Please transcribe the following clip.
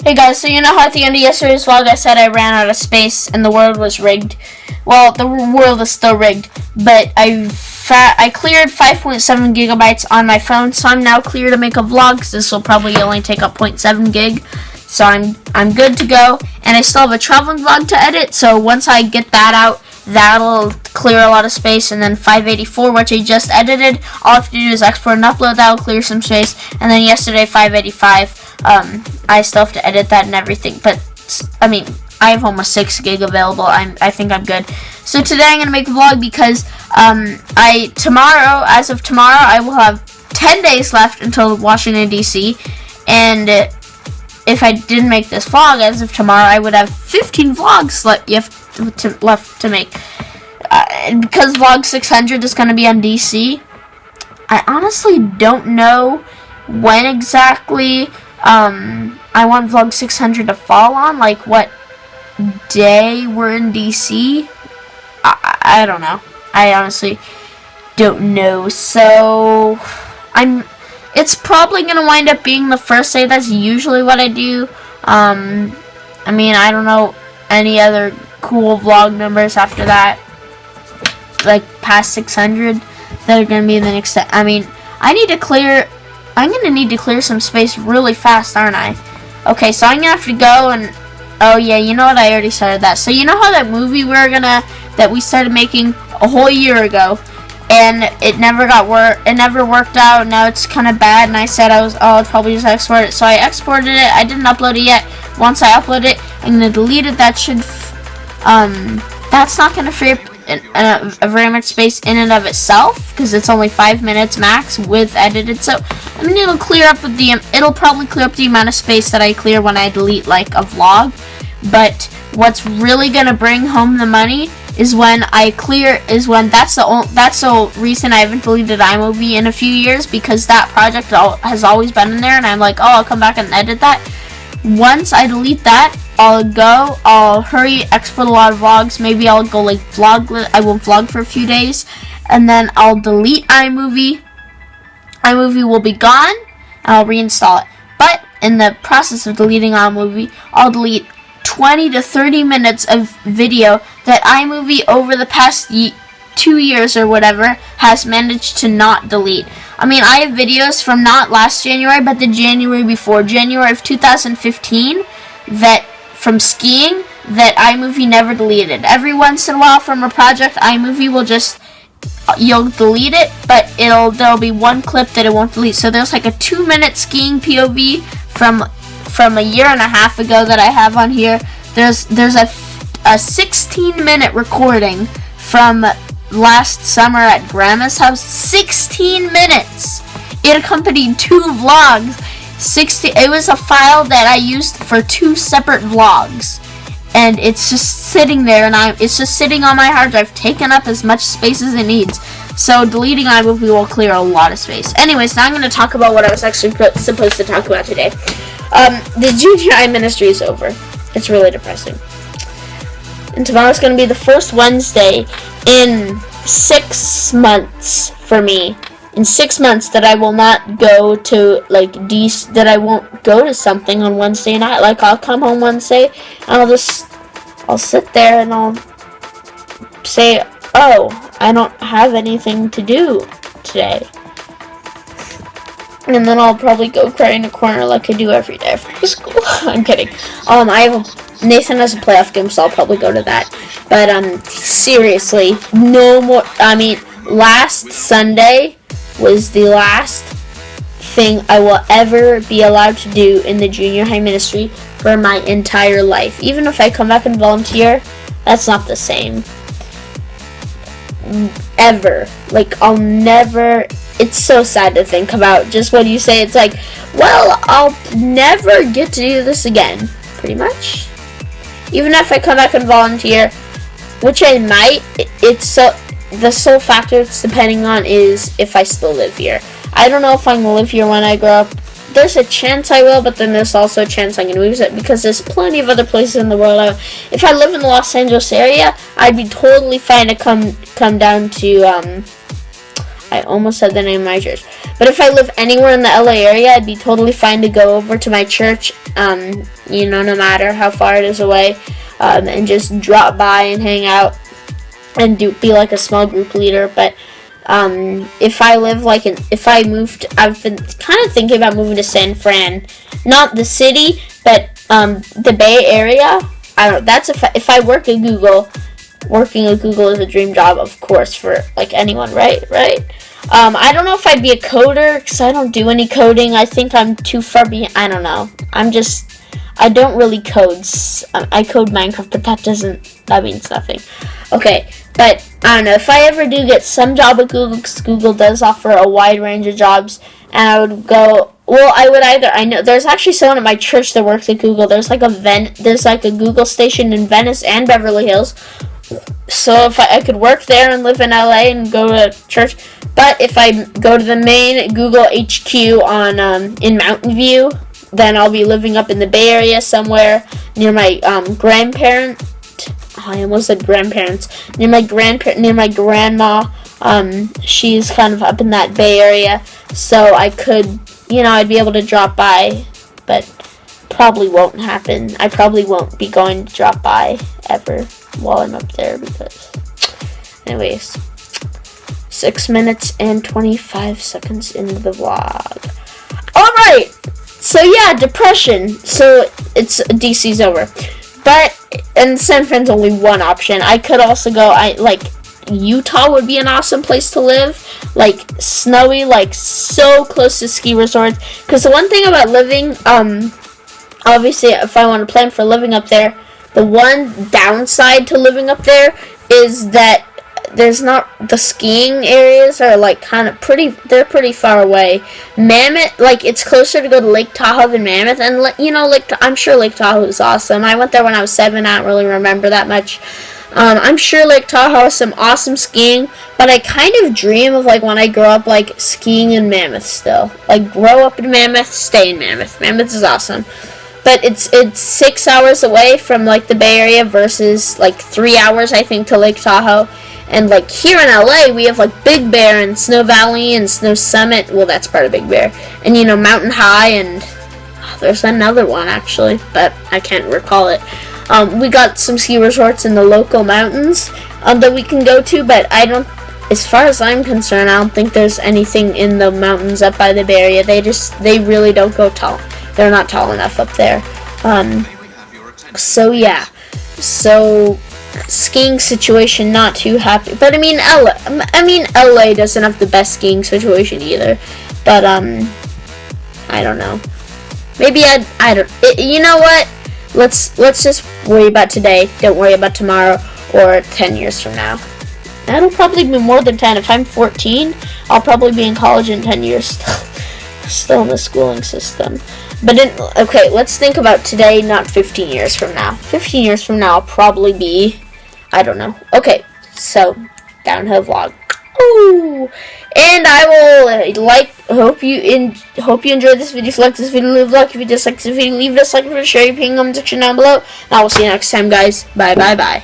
Hey guys, so you know how at the end of yesterday's vlog I said I ran out of space and the world was rigged? Well, the world is still rigged, but I cleared 5.7 gigabytes on my phone, so I'm now clear to make a vlog, because this will probably only take up 0.7 gig. So I'm good to go, and I still have a traveling vlog to edit, so once I get that out, that'll clear a lot of space. And then 584, which I just edited, all I have to do is export and upload. That'll clear some space. And then yesterday 585, I still have to edit that and everything, but I mean, I have almost 6 gig available. I think I'm good. So today I'm gonna make a vlog because as of tomorrow I will have 10 days left until Washington DC, and if I didn't make this vlog as of tomorrow, I would have 15 vlogs left to make. And because vlog 600 is going to be on DC, I honestly don't know when exactly I want vlog 600 to fall on, like what day we're in DC. I don't know. I honestly don't know. So it's probably going to wind up being the first day. That's usually what I do. I mean, I don't know any other cool vlog numbers after that, like past 600, that are going to be the next step. I mean, I'm going to need to clear some space really fast, aren't I? Okay, so I'm going to have to go and, oh yeah, you know what, I already started that. So you know how that movie that we started making a whole year ago, and it never worked out. Now it's kind of bad, and I said I'll probably just export it. So I exported it. I didn't upload it yet. Once I upload it, I'm gonna delete it. That should that's not gonna free up a very much space in and of itself, because it's only 5 minutes max with edited. So I mean, it'll probably clear up the amount of space that I clear when I delete like a vlog. But what's really gonna bring home the money is when that's the reason I haven't deleted iMovie in a few years, because that project has always been in there, and I'm like, oh, I'll come back and edit that. Once I delete that, I'll hurry, export a lot of vlogs. Maybe I'll go like I will vlog for a few days, and then I'll delete iMovie. iMovie will be gone, and I'll reinstall it. But in the process of deleting iMovie, I'll delete 20 to 30 minutes of video that iMovie over the past 2 years or whatever has managed to not delete. I mean, I have videos from not last January, but the January before, January of 2015, from skiing, that iMovie never deleted. Every once in a while from a project, iMovie will you'll delete it, but there'll be one clip that it won't delete. So there's like a 2-minute skiing POV from a year and a half ago that I have on here. There's a 16-minute recording from last summer at Grandma's house. 16 minutes. It accompanied 2 vlogs. It was a file that I used for 2 separate vlogs, and it's just sitting there, and it's just sitting on my hard drive, taking up as much space as it needs. So deleting iMovie will clear a lot of space. Anyways, now I'm going to talk about what I was actually supposed to talk about today. The junior high ministry is over. It's really depressing. And tomorrow's going to be the first Wednesday in 6 months for me. In 6 months that I will not go to, that I won't go to something on Wednesday night. Like, I'll come home Wednesday, and I'll sit there and I'll say, oh, I don't have anything to do today. And then I'll probably go cry in a corner like I do every day after school. I'm kidding. Nathan has a playoff game, so I'll probably go to that. But, seriously, no more. I mean, last Sunday was the last thing I will ever be allowed to do in the junior high ministry for my entire life. Even if I come back and volunteer, that's not the same. Ever. Like, I'll never. It's so sad to think about just what you say. It's like, well, I'll never get to do this again, pretty much. Even if I come back and volunteer, which I might, the sole factor it's depending on is if I still live here. I don't know if I'm going to live here when I grow up. There's a chance I will, but then there's also a chance I'm going to move it, because there's plenty of other places in the world. If I live in the Los Angeles area, I'd be totally fine to come down to I almost said the name of my church. But if I live anywhere in the LA area, I'd be totally fine to go over to my church, you know, no matter how far it is away, and just drop by and hang out and be like a small group leader. But if I live like if I moved, I've been kind of thinking about moving to San Fran, not the city, but the Bay Area. I don't know. That's if I work at Google. Working at Google is a dream job, of course, for like anyone, right? I don't know if I'd be a coder because I don't do any coding. I think I'm too far behind. I don't know. I don't really code. I code Minecraft, but that means nothing. Okay, but I don't know. If I ever do get some job at Google, because Google does offer a wide range of jobs, and I would go, well, I know, there's actually someone at my church that works at Google. There's like a Google station in Venice and Beverly Hills. So if I could work there and live in LA and go to church, but if I go to the main Google HQ in Mountain View, then I'll be living up in the Bay Area somewhere near my grandparents. I almost said grandparents. Near my grandma. She's kind of up in that Bay Area, so I could, I'd be able to drop by, but probably won't happen. I probably won't be going to drop by ever while I'm up there because, anyways, 6 minutes and 25 seconds into the vlog. Alright, so yeah, depression. So DC's over. And San Fran's only one option. I could also go, Utah would be an awesome place to live. Like, snowy, like, so close to ski resorts. Because the one thing about living, obviously, if I want to plan for living up there, the one downside to living up there is that there's not, the skiing areas are like kind of they're pretty far away. Mammoth, like, it's closer to go to Lake Tahoe than Mammoth, and I'm sure Lake Tahoe is awesome. I went there when I was 7. I don't really remember that much. I'm sure Lake Tahoe has some awesome skiing, but I kind of dream of, like, when I grow up, like, skiing in Mammoth still. Like, grow up in Mammoth, stay in Mammoth. Mammoth is awesome. But it's 6 hours away from, like, the Bay Area versus, like, 3 hours, I think, to Lake Tahoe. And, like, here in LA, we have, like, Big Bear and Snow Valley and Snow Summit. Well, that's part of Big Bear. And, Mountain High, and there's another one, actually, but I can't recall it. We got some ski resorts in the local mountains that we can go to, but as far as I'm concerned, I don't think there's anything in the mountains up by the Bay Area. They really don't go tall. They're not tall enough up there. So yeah. So skiing situation, not too happy. But LA doesn't have the best skiing situation either. But I don't know. Maybe you know what? Let's just worry about today. Don't worry about tomorrow or 10 years from now. That'll probably be more than 10. If I'm 14, I'll probably be in college in 10 years. Still in the schooling system. But okay, let's think about today, not 15 years from now. 15 years from now, I'll probably be, I don't know. Okay, so downhill vlog. Ooh, and I will hope you enjoyed this video. If you like this video, leave a like. If you dislike this video, leave a dislike. Share your opinion in the comment section down below. And I will see you next time, guys. Bye.